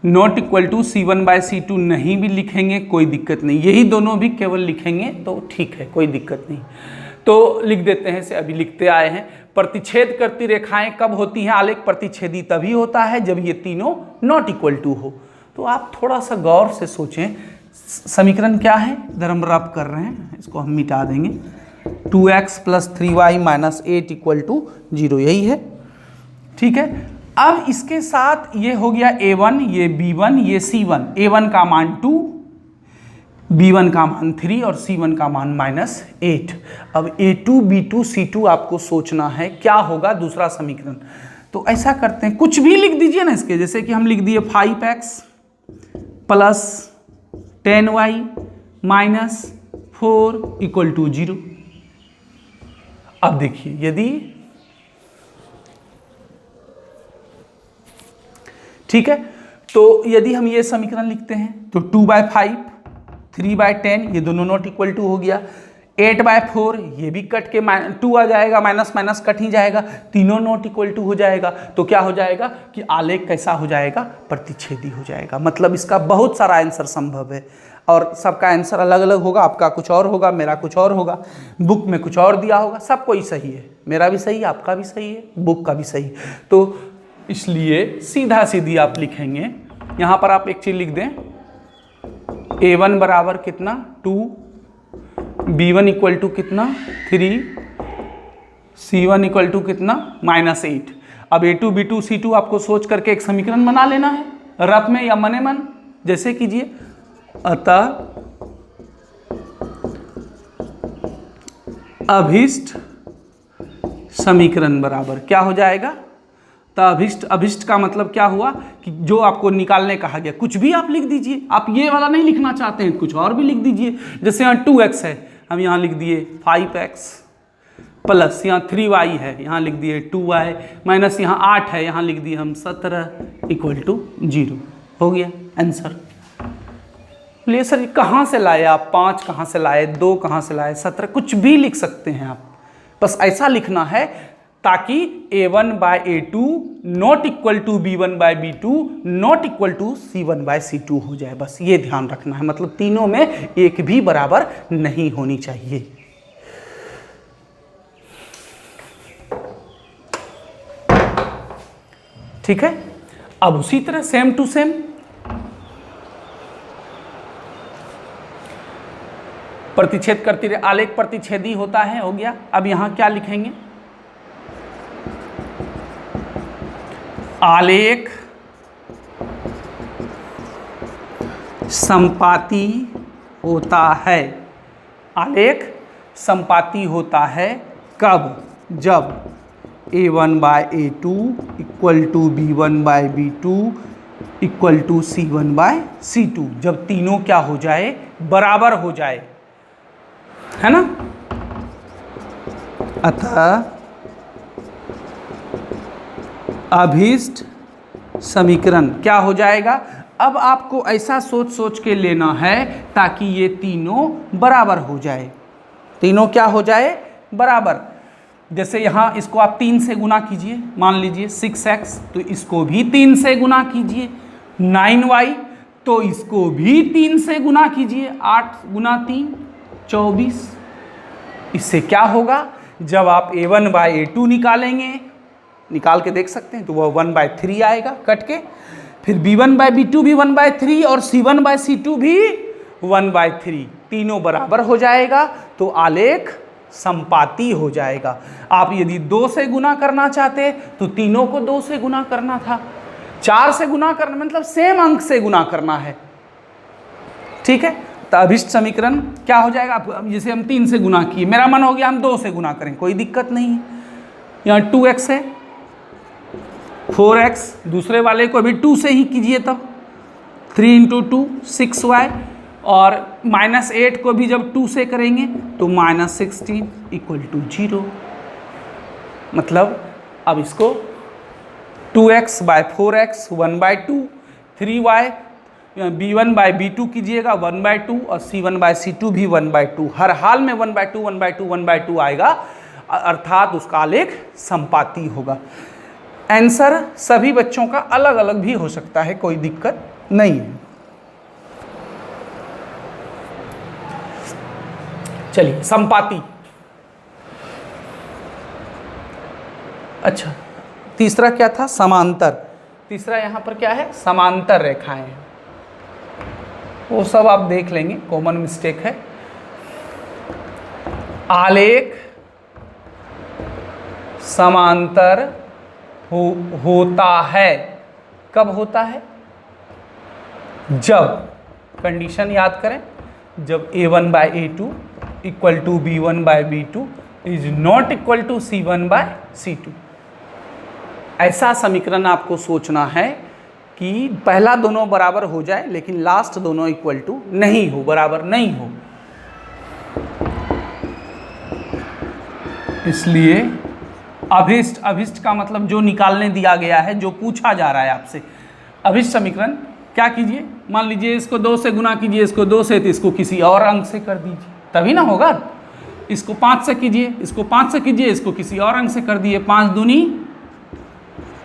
not equal to c1/c2 नहीं भी लिखेंगे कोई दिक्कत नहीं, यही दोनों भी केवल लिखेंगे तो ठीक है, कोई दिक्कत नहीं। तो लिख देते हैं, से अभी लिखते आए हैं। प्रतिच्छेद करती रेखाएं कब होती हैं, आलेख प्रतिच्छेदी तभी होता है जब ये तीनों नॉट इक्वल टू हो। तो आप थोड़ा सा गौर से सोचें, समीकरण क्या है, इधर हम रब कर रहे हैं, इसको हम मिटा देंगे। 2x + 3y - 8 = 0, यही है। ठीक है, अब इसके साथ ये हो गया a1, ये b1, ये c1। a1 का मान 2, B1 का मान 3 और C1 का मान -8। अब A2 B2 C2 आपको सोचना है क्या होगा दूसरा समीकरण। तो ऐसा करते हैं, कुछ भी लिख दीजिए ना इसके, जैसे कि हम लिख दिए 5x plus 10y minus 4 equal to 0। अब देखिए, यदि ठीक है, तो यदि हम ये समीकरण लिखते हैं तो 2/5 3/10 ये दोनों नॉट इक्वल टू हो गया, 8/4 ये भी कट के 2 आ जाएगा, माइनस माइनस कट ही जाएगा, तीनों नॉट इक्वल टू हो जाएगा। तो क्या हो जाएगा कि आलेख कैसा हो जाएगा, प्रतिच्छेदी हो जाएगा। मतलब इसका बहुत सारा आंसर संभव है और सबका आंसर अलग अलग होगा, आपका कुछ और होगा, मेरा कुछ और होगा, बुक में कुछ और दिया होगा, सब कोई सही है, मेरा भी सही है, आपका भी सही है, बुक का भी सही है। तो इसलिए सीधा सीधी आप लिखेंगे, यहाँ पर आप एक चीज लिख दें, A1 बराबर कितना 2, B1 इक्वल टू कितना 3, C1 इक्वल टू कितना -8। अब A2 B2 C2 आपको सोच करके एक समीकरण बना लेना है, रफ में या मने मन जैसे कीजिए। अतः अभिष्ट समीकरण बराबर क्या हो जाएगा, तो अभिष्ट का मतलब क्या हुआ कि जो आपको निकालने कहा गया, कुछ भी आप लिख दीजिए। आप ये वाला नहीं लिखना चाहते हैं, कुछ और भी लिख दीजिए। जैसे यहाँ 2x है, हम यहाँ लिख दिए 5x प्लस यहाँ 3y है, यहाँ लिख दिए 2y माइनस यहाँ 8 है, यहाँ लिख दिए हम 17 इक्वल टू 0। हो गया आंसर। बोलिए सर कहाँ से लाए आप, 5 कहाँ से लाए, 2 कहाँ से लाए, 17, कुछ भी लिख सकते हैं आप, बस ऐसा लिखना है ताकि A1/A2 not equal to B1/B2 not equal to C1/C2 हो जाए, बस ये ध्यान रखना है। मतलब तीनों में एक भी बराबर नहीं होनी चाहिए। ठीक है, अब उसी तरह सेम टू सेम प्रतिच्छेद करती रहे, आलेख प्रतिच्छेदी होता है, हो गया। अब यहां क्या लिखेंगे, आलेख संपाती होता है। आलेख संपाती होता है कब, जब A1/A2 equal to B1/B2 equal to C1/C2, जब तीनों क्या हो जाए, बराबर हो जाए, है ना। अतः अभिष्ट समीकरण क्या हो जाएगा। अब आपको ऐसा सोच सोच के लेना है ताकि ये तीनों बराबर हो जाए, तीनों क्या हो जाए, बराबर। जैसे यहाँ इसको आप 3 से गुना कीजिए, मान लीजिए 6x, तो इसको भी 3 से गुना कीजिए। 9y, तो इसको भी 3 से गुना कीजिए। 8 गुना 3 24। इससे क्या होगा, जब आप A1/A2 निकालेंगे, निकाल के देख सकते हैं, तो वह 1/3 आएगा कट के, फिर B1/B2 भी 1/3 और C1/C2 भी 1/3, तीनों बराबर हो जाएगा, तो आलेख संपाती हो जाएगा। आप यदि 2 से गुना करना चाहते तो तीनों को 2 से गुना करना था, 4 से गुना करना मतलब सेम अंक से गुना करना है। ठीक है, तो अभिष्ट समीकरण क्या हो जाएगा, जैसे हम 3 से गुना किए, मेरा मन हो गया हम 2 से गुना करें, कोई दिक्कत नहीं है। यहाँ 2x है, 4x, दूसरे वाले को भी 2 से ही कीजिए, तब 3 × 2 6y, और -8 को भी जब 2 से करेंगे तो -16 इक्वल टू 0। मतलब अब इसको 2x/4x 1/2, 3y B1/B2 कीजिएगा 1/2 और C1/C2 भी 1/2, हर हाल में 1/2 1/2 1/2 आएगा, अर्थात उसका आलेख संपाती होगा। आंसर सभी बच्चों का अलग अलग भी हो सकता है, कोई दिक्कत नहीं है। चलिए संपाती। अच्छा, तीसरा क्या था, समांतर। तीसरा यहां पर क्या है, समांतर रेखाएं हैं, वो सब आप देख लेंगे, कॉमन मिस्टेक है। आलेख समांतर होता है, कब होता है, जब, कंडीशन याद करें, जब a1/a2 equal to b1/b2 is not equal to c1/c2। ऐसा समीकरण आपको सोचना है कि पहला दोनों बराबर हो जाए लेकिन लास्ट दोनों इक्वल टू नहीं हो, बराबर नहीं हो। इसलिए अभिष्ट, अभिष्ट का मतलब जो निकालने दिया गया है, जो पूछा जा रहा है आपसे। अभिष्ट समीकरण क्या कीजिए, मान लीजिए इसको 2 से गुना कीजिए, इसको 2 से, तो इसको किसी और अंक से कर दीजिए, तभी ना होगा। इसको 5 से कीजिए, इसको 5 से कीजिए, इसको किसी और अंक से कर दिए। 5 दूनी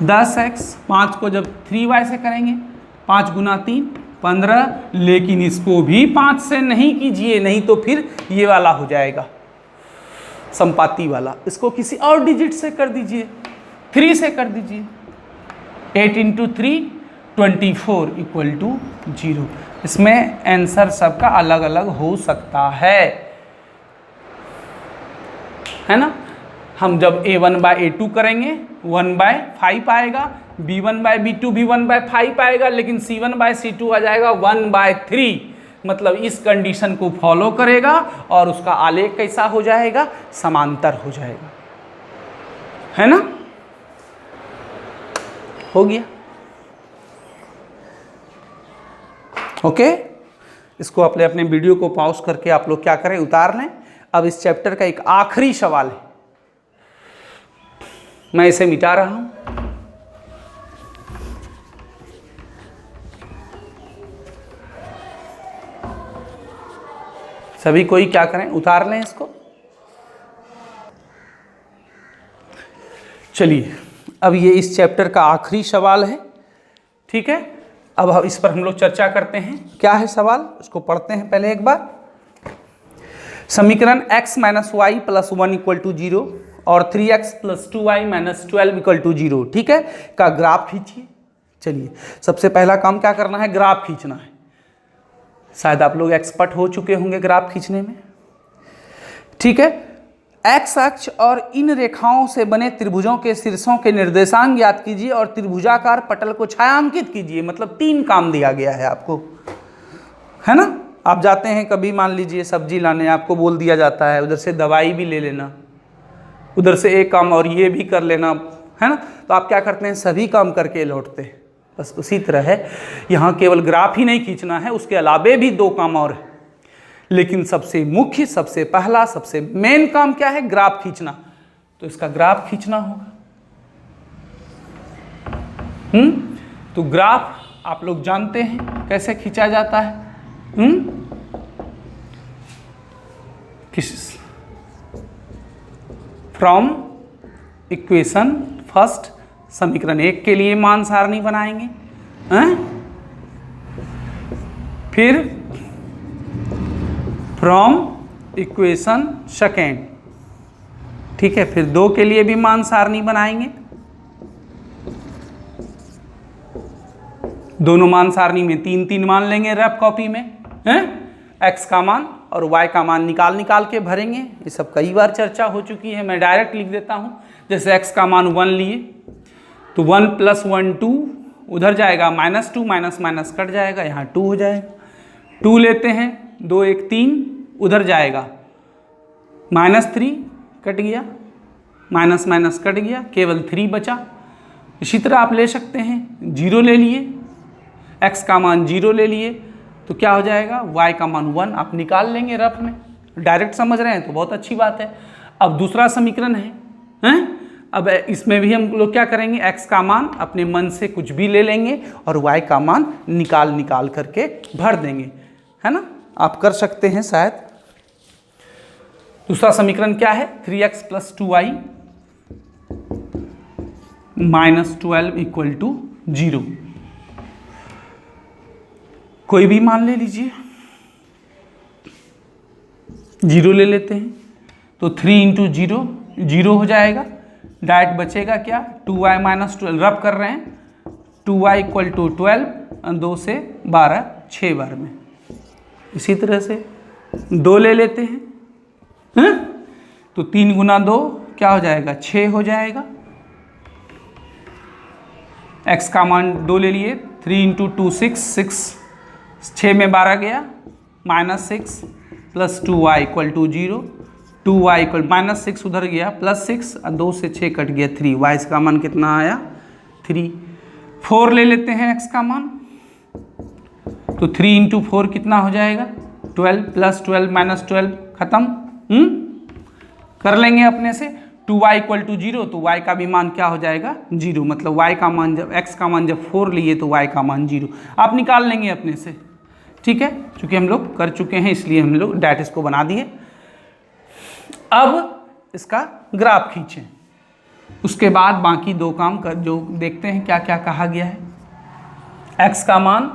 10x, 5 को जब 3y से करेंगे, 5 गुना 3 15, लेकिन इसको भी 5 से नहीं कीजिए, नहीं तो फिर ये वाला हो जाएगा संपाती वाला। इसको किसी और डिजिट से कर दीजिए, 3 से कर दीजिए। 8 × 3 24 इक्वल टू 0। इसमें आंसर सबका अलग अलग हो सकता है ना। हम जब a1/a2 करेंगे 1/5 आएगा, b1/b2 भी 1/5 आएगा, लेकिन c1/c2 आ जाएगा 1/3। मतलब इस कंडीशन को फॉलो करेगा और उसका आलेख कैसा हो जाएगा, समांतर हो जाएगा, है ना। हो गया, ओके। इसको अपने वीडियो को पॉज करके आप लोग क्या करें, उतार लें। अब इस चैप्टर का एक आखिरी सवाल है, मैं इसे मिटा रहा हूं। सभी कोई क्या करें, उतार लें इसको। चलिए, अब ये इस चैप्टर का आखिरी सवाल है, ठीक है। अब इस पर हम लोग चर्चा करते हैं। क्या है सवाल, उसको पढ़ते हैं पहले एक बार। समीकरण x - y + 1 = 0 और 3x + 2y - 12 = 0, ठीक है, का ग्राफ खींचिए। चलिए, सबसे पहला काम क्या करना है, ग्राफ खींचना है। शायद आप लोग एक्सपर्ट हो चुके होंगे ग्राफ खींचने में, ठीक है। एक्स अक्ष और इन रेखाओं से बने त्रिभुजों के शीर्षों के निर्देशांक ज्ञात कीजिए और त्रिभुजाकार पटल को छायांकित कीजिए। मतलब 3 काम दिया गया है आपको, है ना। आप जाते हैं कभी, मान लीजिए सब्जी लाने, आपको बोल दिया जाता है उधर से दवाई भी ले लेना, उधर से एक काम और ये भी कर लेना, है ना। तो आप क्या करते हैं, सभी काम करके लौटते हैं। बस उसी तरह है, यहाँ केवल ग्राफ ही नहीं खींचना है, उसके अलावे भी 2 काम और है। लेकिन सबसे मुख्य, सबसे पहला, सबसे मेन काम क्या है, ग्राफ खींचना। तो इसका ग्राफ खींचना होगा। तो ग्राफ आप लोग जानते हैं कैसे खींचा जाता है। किस फ्रॉम इक्वेशन फर्स्ट, समीकरण 1 के लिए मान सारणी बनाएंगे, फिर फ्रॉम इक्वेशन सेकेंड, ठीक है, फिर 2 के लिए भी मान सारणी बनाएंगे। दोनों मान सारणी में 3 मान लेंगे रफ कॉपी में, x का मान और y का मान निकाल के भरेंगे। ये सब कई बार चर्चा हो चुकी है, मैं डायरेक्ट लिख देता हूँ। जैसे x का मान 1 लिए तो 1 + 1 2, उधर जाएगा -2, माइनस कट जाएगा, यहाँ 2 हो जाएगा। 2 लेते हैं, 2 1 3, उधर जाएगा -3 कट गया, माइनस कट गया, केवल 3 बचा। इसी तरह आप ले सकते हैं, 0 ले लिए, x का मान 0 ले लिए तो क्या हो जाएगा, y का मान 1। आप निकाल लेंगे रफ में, डायरेक्ट समझ रहे हैं तो बहुत अच्छी बात है। अब दूसरा समीकरण है, अब इसमें भी हम लोग क्या करेंगे, x का मान अपने मन से कुछ भी ले लेंगे और y का मान निकाल करके भर देंगे, है ना। आप कर सकते हैं शायद। दूसरा समीकरण क्या है, 3x + 2y - 12 = 0। कोई भी मान ले लीजिए, 0 ले लेते हैं तो 3 × 0 0 हो जाएगा। डायरेक्ट बचेगा क्या, 2y - 12, रब कर रहे हैं, 2y = 12, 2 से 12, 6 बार में। इसी तरह से 2 ले लेते हैं, तो 3 × 2 क्या हो जाएगा, 6 हो जाएगा। x का मान 2 ले लिए, 3 × 2 6, 6 में 12 गया, -6 plus 2y equal to 0, 2y equal -6 उधर गया +6 और 2 से 6 कट गया 3, y का मान कितना आया 3। 4 ले लेते हैं x का मान, तो 3 × 4 कितना हो जाएगा 12 + 12 - 12 खत्म। कर लेंगे अपने से। 2y इक्वल टू 0, तो y का भी मान क्या हो जाएगा 0, मतलब y का मान जब x का मान जब 4 लिए तो y का मान 0 आप निकाल लेंगे अपने से। ठीक है, चूंकि हम लोग कर चुके हैं इसलिए हम लोग डायरेक्ट इसको बना दिए। अब इसका ग्राफ खींचें, उसके बाद बाकी दो काम कर जो देखते हैं क्या क्या कहा गया है। x का मान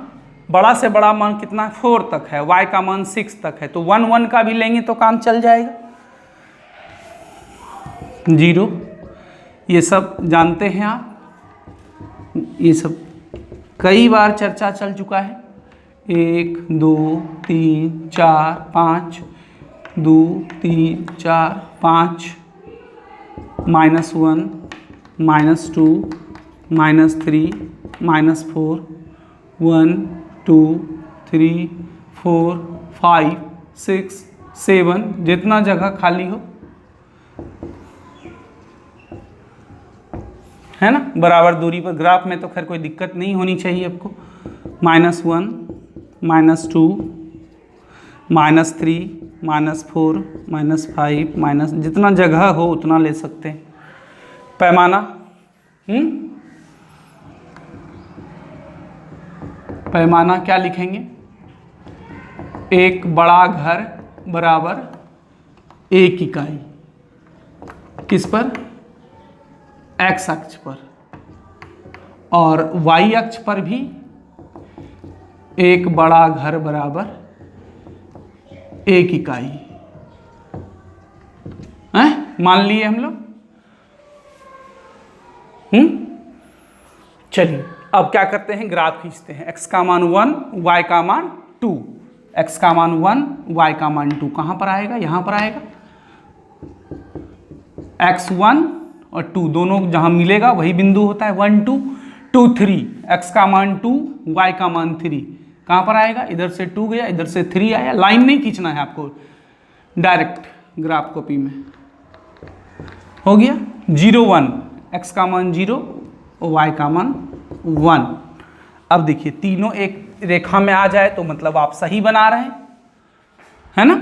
बड़ा से बड़ा मान कितना 4 तक है, y का मान 6 तक है, तो 1 1 का भी लेंगे तो काम चल जाएगा। 0 ये सब जानते हैं आप, ये सब कई बार चर्चा चल चुका है। 1 2 3 4 5 2 3 4 5 -1 -2 -3 -4 1 2 3 4 5 6 7 जितना जगह खाली हो, है ना, बराबर दूरी पर। ग्राफ में तो खैर कोई दिक्कत नहीं होनी चाहिए आपको। -1 -2 -3 -4 -5 जितना जगह हो उतना ले सकते हैं। पैमाना पैमाना क्या लिखेंगे, एक बड़ा घर बराबर 1 इकाई, किस पर x अक्ष पर, और y अक्ष पर भी एक बड़ा घर बराबर 1 इकाई है, मान लिए हम लोग। चलिए अब क्या करते हैं, ग्राफ खींचते हैं। x का मान 1 y का मान 2, x का मान 1 y का मान 2 कहाँ पर आएगा, यहाँ पर आएगा। x1 और 2 दोनों जहाँ मिलेगा वही बिंदु होता है 1 2 2 3, x का मान 2 y का मान 3 कहाँ पर आएगा, इधर से 2 गया इधर से 3 आया। लाइन नहीं खींचना है आपको, डायरेक्ट ग्राफ कॉपी में हो गया। 0 1 x का मान 0 और y का मान 1। अब देखिए तीनों एक रेखा में आ जाए तो मतलब आप सही बना रहे हैं, है ना।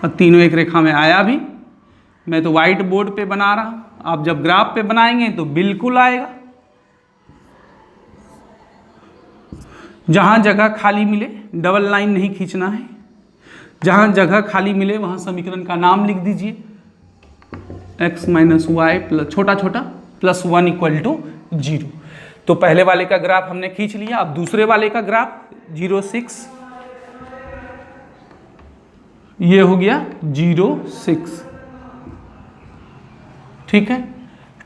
और तीनों एक रेखा में आया भी, मैं तो व्हाइट बोर्ड पे बना रहा हूं, आप जब ग्राफ पे बनाएंगे तो बिल्कुल आएगा। जहां जगह खाली मिले डबल लाइन नहीं खींचना है, जहां जगह खाली मिले वहां समीकरण का नाम लिख दीजिए, x - y प्लस छोटा छोटा प्लस 1 इक्वल टू 0। तो पहले वाले का ग्राफ हमने खींच लिया। अब दूसरे वाले का ग्राफ 0 6, ये हो गया 0 6, ठीक है।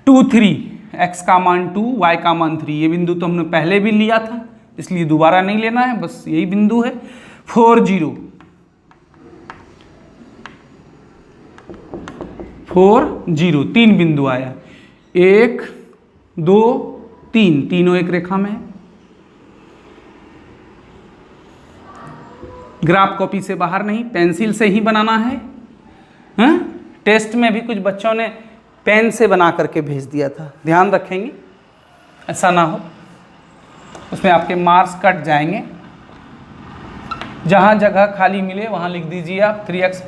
2 3 x का मान 2 y का मान 3, ये बिंदु तो हमने पहले भी लिया था इसलिए दोबारा नहीं लेना है, बस यही बिंदु है। 4 0 4 0 तीन बिंदु आया, 1 2 3 तीनों एक रेखा में है। ग्राफ कॉपी से बाहर नहीं, पेंसिल से ही बनाना है। टेस्ट में भी कुछ बच्चों ने पेन से बना करके भेज दिया था, ध्यान रखेंगे ऐसा ना हो, उसमें आपके मार्क्स कट जाएंगे। जहां जगह खाली मिले वहां लिख दीजिए आप 3x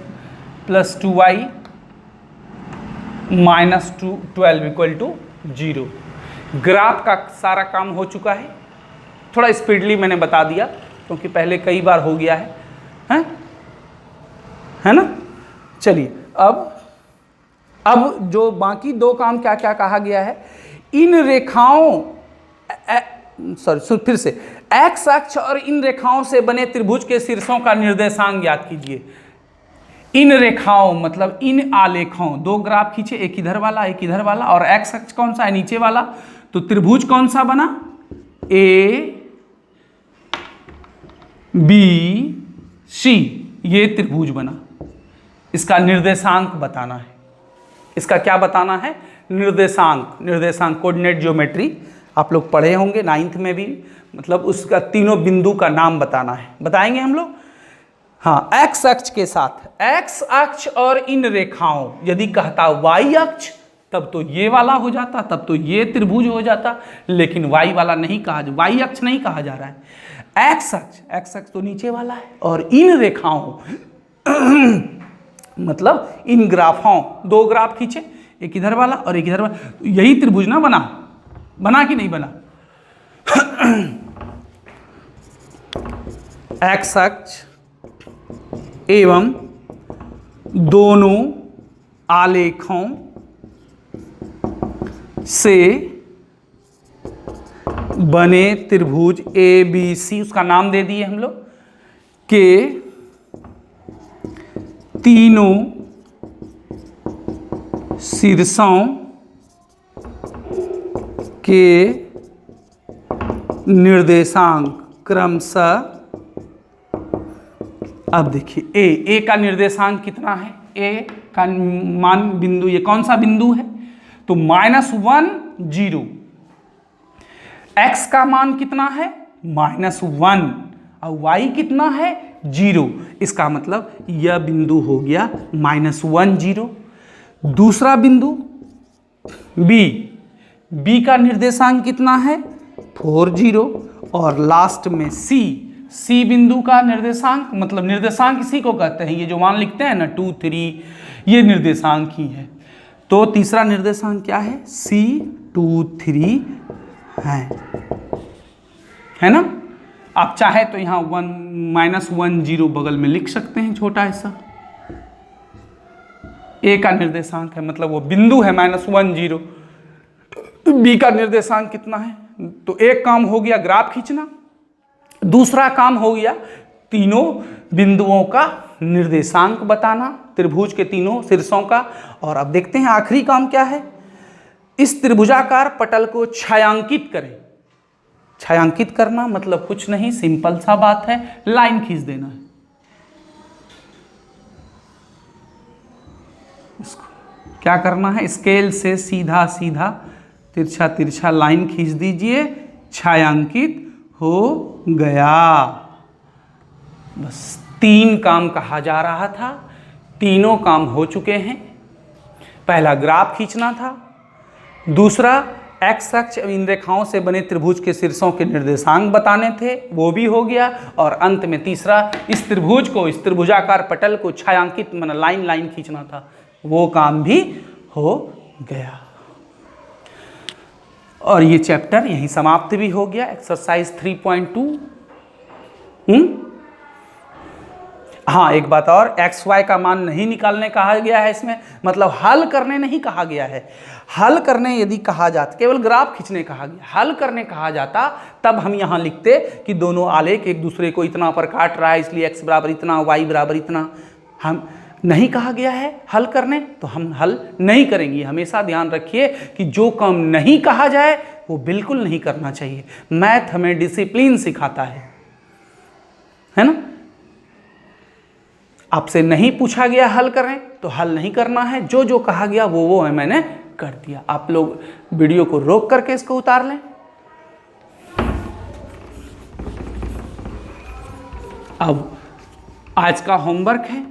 + 2y - 12 equal to 0। Graph का सारा काम हो चुका है, थोड़ा स्पीडली मैंने बता दिया क्योंकि पहले कई बार हो गया है ना। चलिए अब जो बाकी दो काम क्या क्या कहा गया है, इन रेखाओं फिर से x अक्ष और इन रेखाओं से बने त्रिभुज के शीर्षों का निर्देशांक ज्ञात कीजिए। इन रेखाओं मतलब इन आलेखों, दो ग्राफ खींचे, एक इधर वाला एक इधर वाला, और x अक्ष कौन सा है नीचे वाला, तो त्रिभुज कौन सा बना A B C, ये त्रिभुज बना। इसका निर्देशांक बताना है, इसका क्या बताना है, निर्देशांक कोऑर्डिनेट ज्योमेट्री आप लोग पढ़े होंगे 9th में भी, मतलब उसका तीनों बिंदु का नाम बताना है, बताएंगे हम लोग। हाँ, एक्स अक्ष के साथ, एक्स अक्ष और इन रेखाओं, यदि कहता वाई अक्ष तब तो ये वाला हो जाता, तब तो ये त्रिभुज हो जाता, लेकिन वाई वाला नहीं कहा, वाई अक्ष नहीं कहा जा रहा है, एक्स अक्ष तो नीचे वाला है। और इन रेखाओं मतलब इन ग्राफों, दो ग्राफ खींचे, एक इधर वाला और एक इधर वाला, तो यही त्रिभुज ना बना कि नहीं बना। एक्स अक्ष एवं दोनों आलेखों से बने त्रिभुज ABC, उसका नाम दे दिए हम लोग, के तीनों शीर्षों के निर्देशांक क्रमशः, अब देखिए ए का निर्देशांक कितना है, ए का मान बिंदु, ये कौन सा बिंदु है, तो -1 0। एक्स का मान कितना है -1 और वाई कितना है 0, इसका मतलब यह बिंदु हो गया -1 0। दूसरा बिंदु बी का निर्देशांक कितना है 4 0। और लास्ट में सी बिंदु का निर्देशांक, मतलब निर्देशांक इसी को कहते हैं, ये जो मान लिखते हैं ना 2 3, ये निर्देशांक ही है। तो तीसरा निर्देशांक क्या है, C2 3 है ना। आप चाहे तो यहाँ -1 0 बगल में लिख सकते हैं, छोटा ऐसा। ए का निर्देशांक है, मतलब वो बिंदु है -1 0। तो बी का निर्देशांक कितना है, तो एक काम हो गया ग्राफ खींचना, दूसरा काम हो गया तीनों बिंदुओं का निर्देशांक बताना, त्रिभुज के तीनों शीर्षों का। और अब देखते हैं आखिरी काम क्या है, इस त्रिभुजाकार पटल को छायांकित करें। छायांकित करना मतलब कुछ नहीं, सिंपल सा बात है, लाइन खींच देना है। इसको क्या करना है, स्केल से सीधा सीधा तिरछा तिरछा लाइन खींच दीजिए, छायांकित हो गया। बस 3 काम कहा जा रहा था, तीनों काम हो चुके हैं। पहला ग्राफ खींचना था, दूसरा एक्स अक्ष इन रेखाओं से बने त्रिभुज के शीर्षों के निर्देशांक बताने थे, वो भी हो गया। और अंत में तीसरा इस त्रिभुज को, इस त्रिभुजाकार पटल को छायांकित मतलब लाइन खींचना था, वो काम भी हो गया। और ये चैप्टर यहीं समाप्त भी हो गया, एक्सरसाइज 3.2। हाँ, एक बात और, एक्स वाई का मान नहीं निकालने कहा गया है इसमें, मतलब हल करने नहीं कहा गया है। हल करने यदि कहा जाता, केवल ग्राफ खींचने कहा गया, हल करने कहा जाता तब हम यहाँ लिखते कि दोनों आलेख एक दूसरे को इतना पर काट रहा है, इसलिए एक्स बराबर इतना, वाई बराबर इतना। हम नहीं कहा गया है हल करने, तो हम हल नहीं करेंगे। हमेशा ध्यान रखिए कि जो काम नहीं कहा जाए वो बिल्कुल नहीं करना चाहिए। मैथ हमें डिसिप्लिन सिखाता है ना। आपसे नहीं पूछा गया हल करें तो हल नहीं करना है, जो जो कहा गया वो है मैंने कर दिया। आप लोग वीडियो को रोक करके इसको उतार लें। अब आज का होमवर्क है,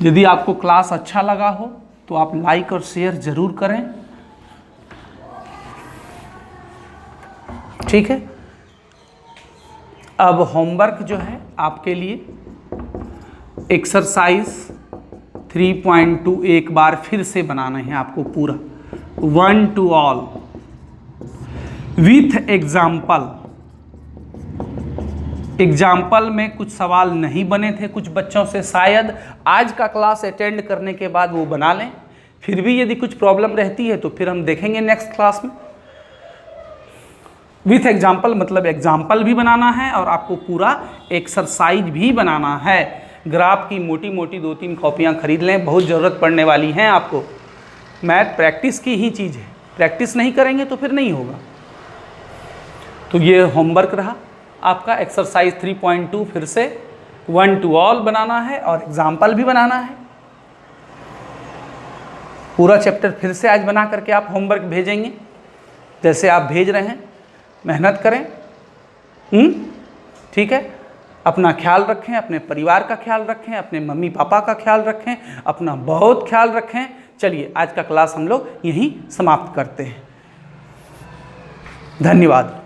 यदि आपको क्लास अच्छा लगा हो तो आप लाइक और शेयर जरूर करें, ठीक है। अब होमवर्क जो है आपके लिए एक्सरसाइज 3.2 एक बार फिर से बनाना है आपको पूरा, 1 to all with example. Example में कुछ सवाल नहीं बने थे कुछ बच्चों से, शायद आज का क्लास अटेंड करने के बाद वो बना लें। फिर भी यदि कुछ प्रॉब्लम रहती है तो फिर हम देखेंगे नेक्स्ट क्लास में। विथ एग्जाम्पल मतलब एग्जाम्पल भी बनाना है और आपको पूरा एक्सरसाइज भी बनाना है। ग्राफ की मोटी मोटी 2-3 कॉपियाँ खरीद लें, बहुत ज़रूरत पड़ने वाली हैं आपको। मैथ प्रैक्टिस की ही चीज़ है, प्रैक्टिस नहीं करेंगे तो फिर नहीं होगा। तो ये होमवर्क रहा आपका, एक्सरसाइज 3.2 फिर से 1 to all बनाना है और एग्जाम्पल भी बनाना है। पूरा चैप्टर फिर से आज बना करके आप होमवर्क भेजेंगे, जैसे आप भेज रहे हैं। मेहनत करें, ठीक है। अपना ख्याल रखें, अपने परिवार का ख्याल रखें, अपने मम्मी पापा का ख्याल रखें, अपना बहुत ख्याल रखें। चलिए आज का क्लास हम लोग यहीं समाप्त करते हैं। धन्यवाद।